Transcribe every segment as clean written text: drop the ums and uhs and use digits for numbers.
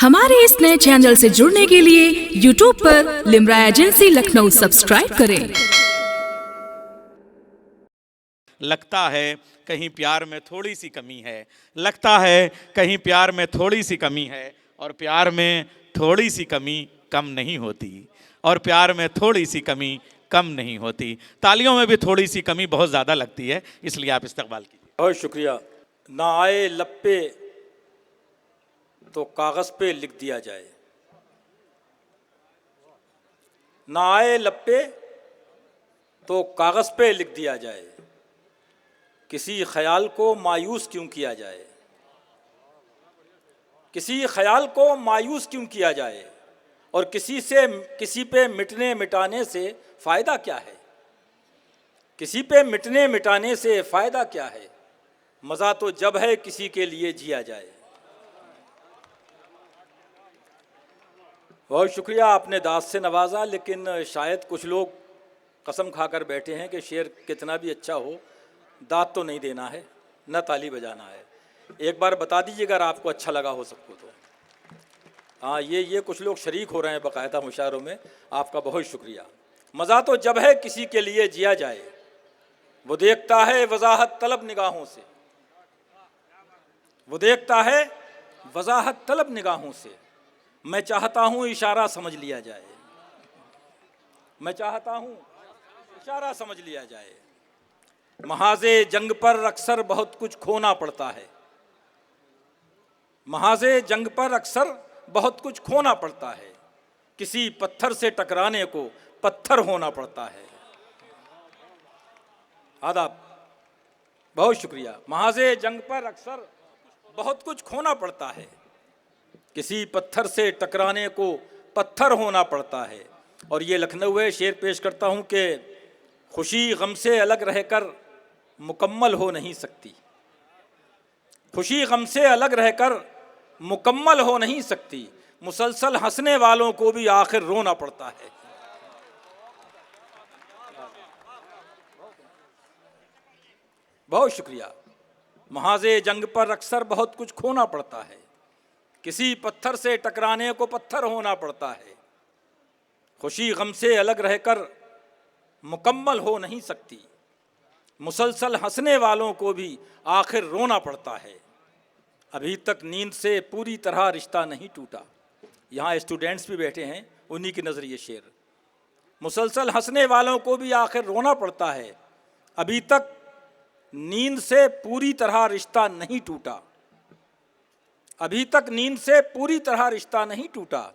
हमारे इस नए चैनल से जुड़ने के लिए YouTube पर लिमरा एजेंसी लखनऊ सब्सक्राइब करें। लगता है कहीं प्यार में थोड़ी सी कमी है, लगता है कहीं प्यार में थोड़ी सी कमी है, और प्यार में थोड़ी सी कमी कम नहीं होती, और प्यार में थोड़ी सी कमी कम नहीं होती। तालियों में भी थोड़ी सी कमी बहुत ज़्यादा लगती है, इसलिए आप इस्तकबाल कीजिए। बहुत शुक्रिया। ना आए लब पे तो कागज़ पे लिख दिया जाए, ना आए लब पे तो कागज़ पे लिख दिया जाए, किसी ख्याल को मायूस क्यों किया जाए, किसी ख्याल को मायूस क्यों किया जाए, और किसी पे मिटने मिटाने से फ़ायदा क्या है, किसी पे मिटने मिटाने से फ़ायदा क्या है, मज़ा तो जब है किसी के लिए जिया जाए। बहुत शुक्रिया, आपने दाद से नवाजा, लेकिन शायद कुछ लोग कसम खाकर बैठे हैं कि शेर कितना भी अच्छा हो, दाद तो नहीं देना है, न ताली बजाना है। एक बार बता दीजिए अगर आपको अच्छा लगा हो सबको तो। हाँ, ये कुछ लोग शरीक हो रहे हैं बाकायदा मुशायरों में, आपका बहुत शुक्रिया। मज़ा तो जब है किसी के लिए जिया जाए, वो देखता है वजाहत तलब निगाहों से, वो देखता है वजाहत तलब निगाहों से, मैं चाहता हूँ इशारा समझ लिया जाए, मैं चाहता हूँ इशारा समझ लिया जाए। महाज़े जंग पर अक्सर बहुत कुछ खोना पड़ता है, महाज़े जंग पर अक्सर बहुत कुछ खोना पड़ता है, किसी पत्थर से टकराने को पत्थर होना पड़ता है। आदाब, बहुत शुक्रिया। महाज़े जंग पर अक्सर बहुत कुछ खोना पड़ता है, किसी पत्थर से टकराने को पत्थर होना पड़ता है। और ये लखनऊ है, शेर पेश करता हूँ कि खुशी गम से अलग रहकर मुकम्मल हो नहीं सकती, खुशी गम से अलग रहकर मुकम्मल हो नहीं सकती, मुसलसल हंसने वालों को भी आखिर रोना पड़ता है। बहुत शुक्रिया। महाज़े जंग पर अक्सर बहुत कुछ खोना पड़ता है, किसी पत्थर से टकराने को पत्थर होना पड़ता है, खुशी गम से अलग रहकर मुकम्मल हो नहीं सकती, मुसलसल हंसने वालों को भी आखिर रोना पड़ता है। अभी तक नींद से पूरी तरह रिश्ता नहीं टूटा। यहाँ स्टूडेंट्स भी बैठे हैं, उन्हीं के नज़रिए शेर। मुसलसल हंसने वालों को भी आखिर रोना पड़ता है, अभी तक नींद से पूरी तरह रिश्ता नहीं टूटा, अभी तक नींद से पूरी तरह रिश्ता नहीं टूटा,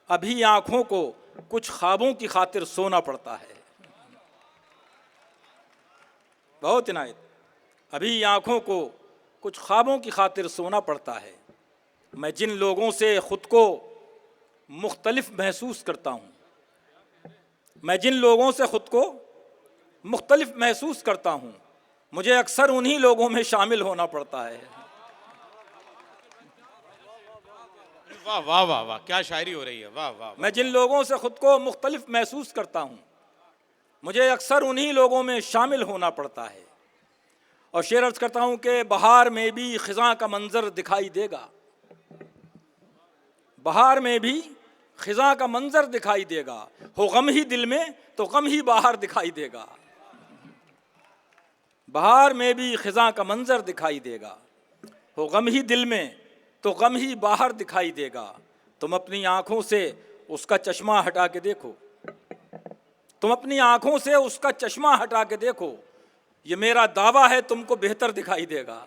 अभी आँखों को कुछ ख्वाबों की खातिर सोना पड़ता है। बहुत इनायत। अभी आँखों को कुछ ख्वाबों की खातिर सोना पड़ता है। मैं जिन लोगों से ख़ुद को मुख्तलिफ महसूस करता हूँ, मैं जिन लोगों से ख़ुद को मुख्तलिफ महसूस करता हूँ, मुझे अक्सर उन्हीं लोगों में शामिल होना पड़ता है। वाह वाह वाह वाह, क्या शायरी हो रही है, वाह वाह। मैं जिन लोगों से ख़ुद को मुख्तलिफ महसूस करता हूँ, मुझे अक्सर उन्हीं लोगों में शामिल होना पड़ता है। और शेर अर्ज़ करता हूँ कि बहार में भी ख़िज़ां का मंज़र दिखाई देगा, बहार में भी ख़िज़ां का मंज़र दिखाई देगा, हो गम ही दिल में तो गम ही बाहर दिखाई देगा, बहार में भी ख़िज़ां का मंज़र दिखाई देगा, हो गम ही दिल में तो गम ही बाहर दिखाई देगा। तुम अपनी आँखों से उसका चश्मा हटा के देखो, तुम अपनी आँखों से उसका चश्मा हटा के देखो, ये मेरा दावा है तुमको बेहतर दिखाई देगा।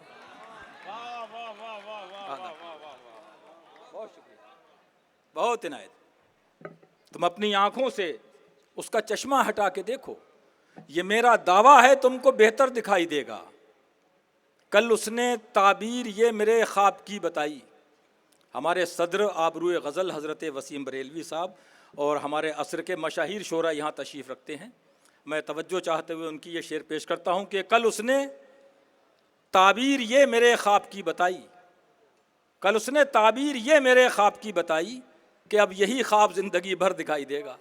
बहुत इनायत। तुम अपनी आँखों से उसका चश्मा हटा के देखो, ये मेरा दावा है तुमको बेहतर दिखाई देगा। कल उसने ताबीर ये मेरे ख्वाब की बताई। हमारे सदर आबरूए गज़ल हज़रत वसीम बरेलवी साहब और हमारे असर के मशाहिर शोरा यहाँ तशरीफ़ रखते हैं। मैं तवज्जो चाहते हुए उनकी ये शेर पेश करता हूँ कि कल उसने ताबीर ये मेरे ख्वाब की बताई, कल उसने ताबीर ये मेरे ख्वाब की बताई कि अब यही ख्वाब ज़िंदगी भर दिखाई देगा।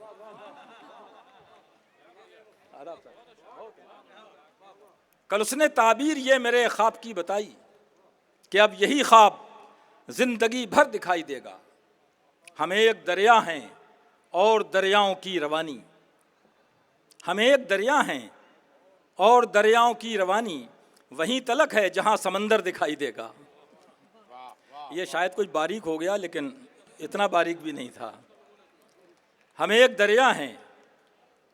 कल उसने ताबीर ये मेरे ख्वाब की बताई कि अब यही ख्वाब ज़िंदगी भर दिखाई देगा। हम एक दरिया हैं और दरियाओं की रवानी, हम एक दरिया हैं और दरियाओं की रवानी, वहीं तलक है जहां समंदर दिखाई देगा। ये शायद कुछ बारीक हो गया, लेकिन इतना बारीक भी नहीं था। हम एक दरिया हैं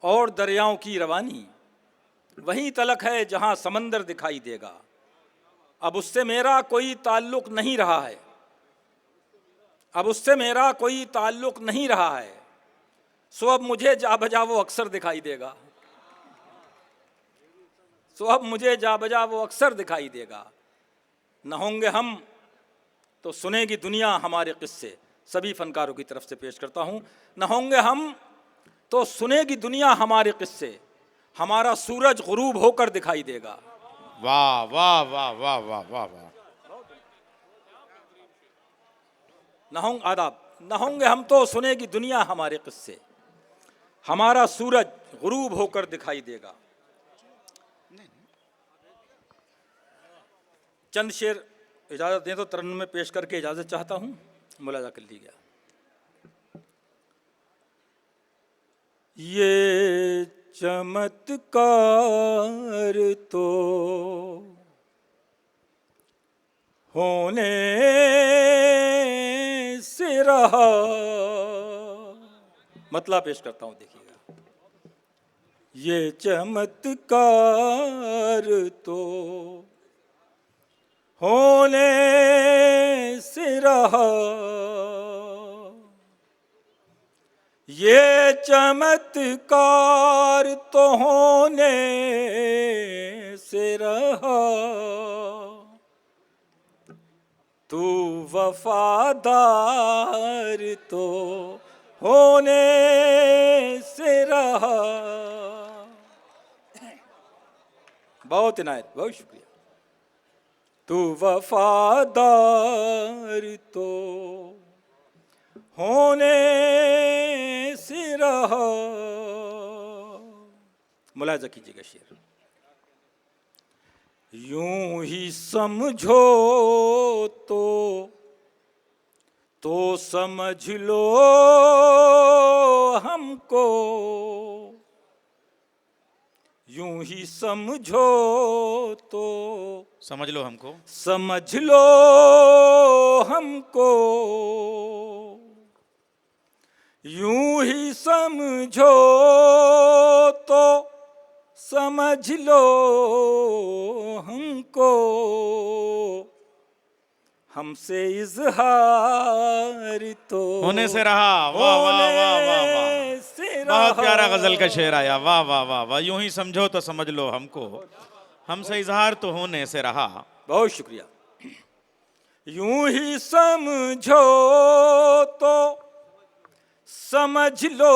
और दरियाओं की रवानी, वहीं तलक है जहां समंदर दिखाई देगा। अब उससे मेरा कोई ताल्लुक नहीं रहा है, अब उससे मेरा कोई ताल्लुक नहीं रहा है, सो अब मुझे जा बजा वो अक्सर दिखाई देगा, सो अब मुझे जा बजा वो अक्सर दिखाई देगा। न होंगे हम तो सुनेगी दुनिया हमारे किस्से। सभी फनकारों की तरफ से पेश करता हूं। न होंगे हम तो सुनेगी दुनिया हमारे किस्से, हमारा सूरज गुरूब होकर दिखाई देगा। वाह वाह वाह वाह वाह वाह वाह। न होंगे हम तो सुनेगी दुनिया हमारे किस्से, हमारा सूरज गुरूब होकर दिखाई देगा। चंद शेर इजाजत दें तो तरन्नुम में पेश करके इजाजत चाहता हूं, मुलाजा कर लीजिए। ये चमत्कार तो होने से रहा, मतलब पेश करता हूं, देखिएगा। ये चमत्कार तो होने से रहा, ये चमत्कार तो होने से रहा, तू वफादार तो होने से रहा। बहुत इनायत, बहुत शुक्रिया। तू वफादार तो होने से रहा। मुलाजा कीजिएगा शेर। यूं ही समझो तो समझ लो हमको, यूं ही समझो तो समझ लो हमको, समझ लो हमको, यूं ही समझो तो समझ लो हमको, हमसे इजहार तो होने से रहा। वाह वाह वाह वाह वाह, बहुत प्यारा गजल का शेर आया। वाह वाह वाह वाह। यूं ही समझो तो समझ लो हमको, हमसे इजहार तो होने से रहा। बहुत शुक्रिया। यूं ही समझो तो समझ लो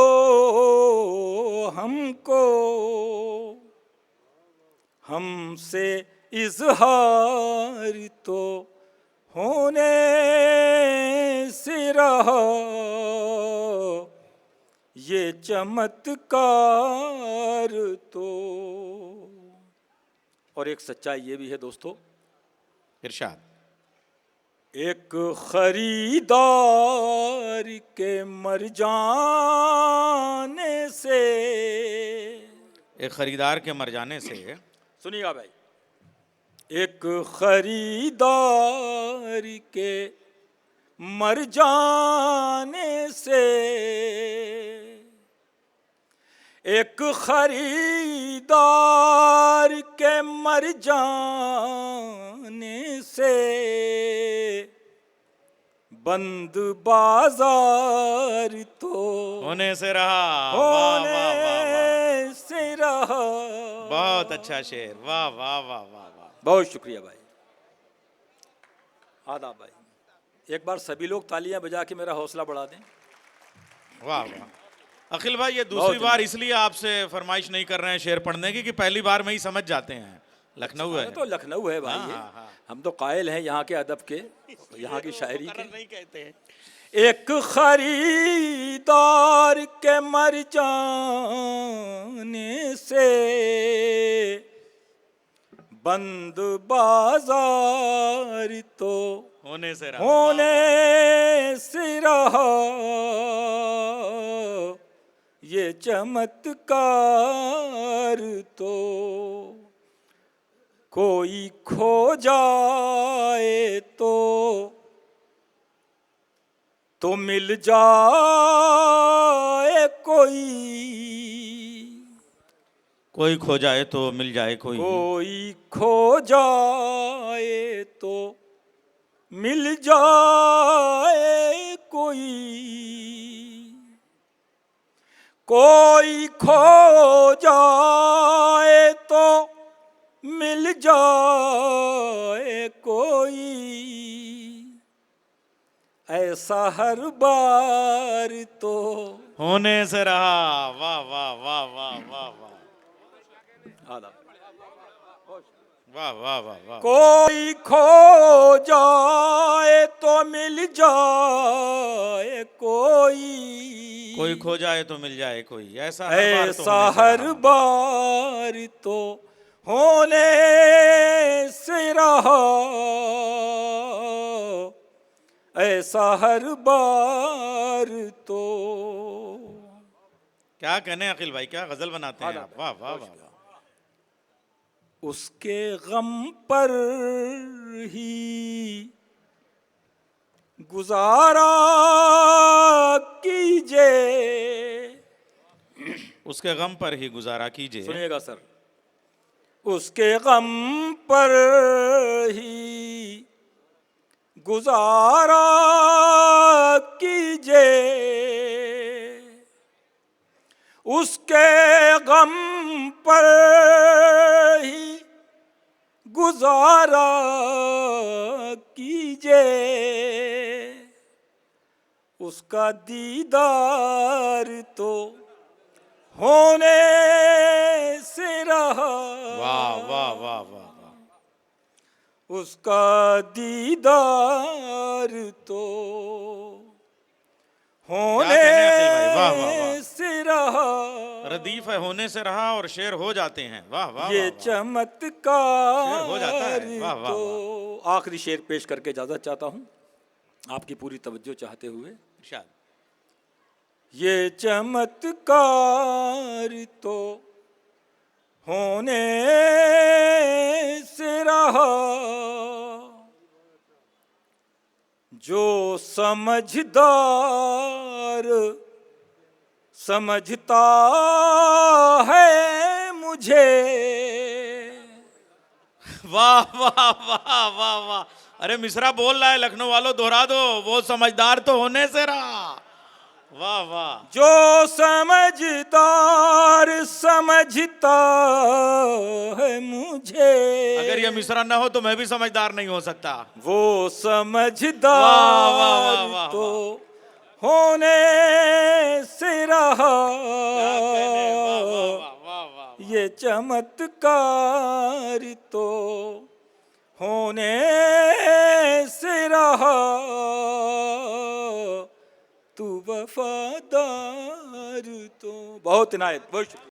हमको, हमसे इजहार तो होने से रहा, ये चमत्कार तो। और एक सच्चाई ये भी है दोस्तों, इरशाद। एक खरीदार के मर जाने से, एक खरीदार के मर जाने से, सुनिएगा भाई, एक खरीदार के मर जाने से, एक खरीदार के मर जाने से, बंद बाजार तो होने से रहा। होने वाह, वाह, वाह, वाह। से रहा। बहुत अच्छा शेर। वाह वाह वाह वाह वाह। बहुत शुक्रिया भाई। आदाब भाई। एक बार सभी लोग तालियां बजा के मेरा हौसला बढ़ा दें। वाह वाह। अखिल भाई, ये दूसरी बार इसलिए आपसे फरमाइश नहीं कर रहे हैं शेर पढ़ने की कि पहली बार में ही समझ जाते हैं। लखनऊ है तो लखनऊ है भाई। हाँ। हम तो कायल हैं यहाँ के अदब के, यहाँ की शायरी के। नहीं कहते हैं। एक खरीदार के मर जाने से, बंद बाजार तो होने से रहा। होने से रहा, ये चमत्कार तो कोई खो जाए तो मिल जाए कोई। कोई खो जाए तो मिल जाए कोई। कोई खो जाए तो मिल जाए कोई। कोई खो जाए तो मिल जाए कोई। ऐसा हर बार तो होने से रहा। वाह वाह वाह वाह वाह वाह वाह वाह वाह वाह। कोई खो जाए तो मिल जाए कोई। कोई खो जाए तो मिल जाए कोई। ऐसा हर बार तो होने से रहा। ऐसा हर बार तो। क्या कहने अखिल भाई, क्या गजल बनाते हैं आप। वाह वाह वाह। उसके गम पर ही गुजारा कीजिए। उसके गम पर ही गुजारा कीजिए। सुनिएगा सर। उसके गम पर ही गुजारा कीजिए। उसके गम पर ही गुजारा कीजिए। उसका दीदार तो होने से रहा। वाह वाह वाह वाह। उसका दीदार तो होने से रहा। रदीफ है होने से रहा और शेर हो जाते हैं। वाह वाह। ये चमत्कार हो जाता है। वाह वाह। तो आखिरी शेर पेश करके इजाजत चाहता हूं, आपकी पूरी तवज्जो चाहते हुए। ये चमत्कार तो होने से रहा। जो समझदार समझता है मुझे। वाह वाह वाह वाह वाह। अरे मिसरा बोल रहा है, लखनऊ वालों दोहरा दो। वो समझदार तो होने से रहा। वाह वाह। जो समझदार समझता है मुझे। अगर ये मिसरा ना हो तो मैं भी समझदार नहीं हो सकता। वो समझदार वाह, वाह, वाह, वाह, तो होने से रहा। ये चमत्कार तो होने से रहा। तू वफादार तो। बहुत इनायत। बहुत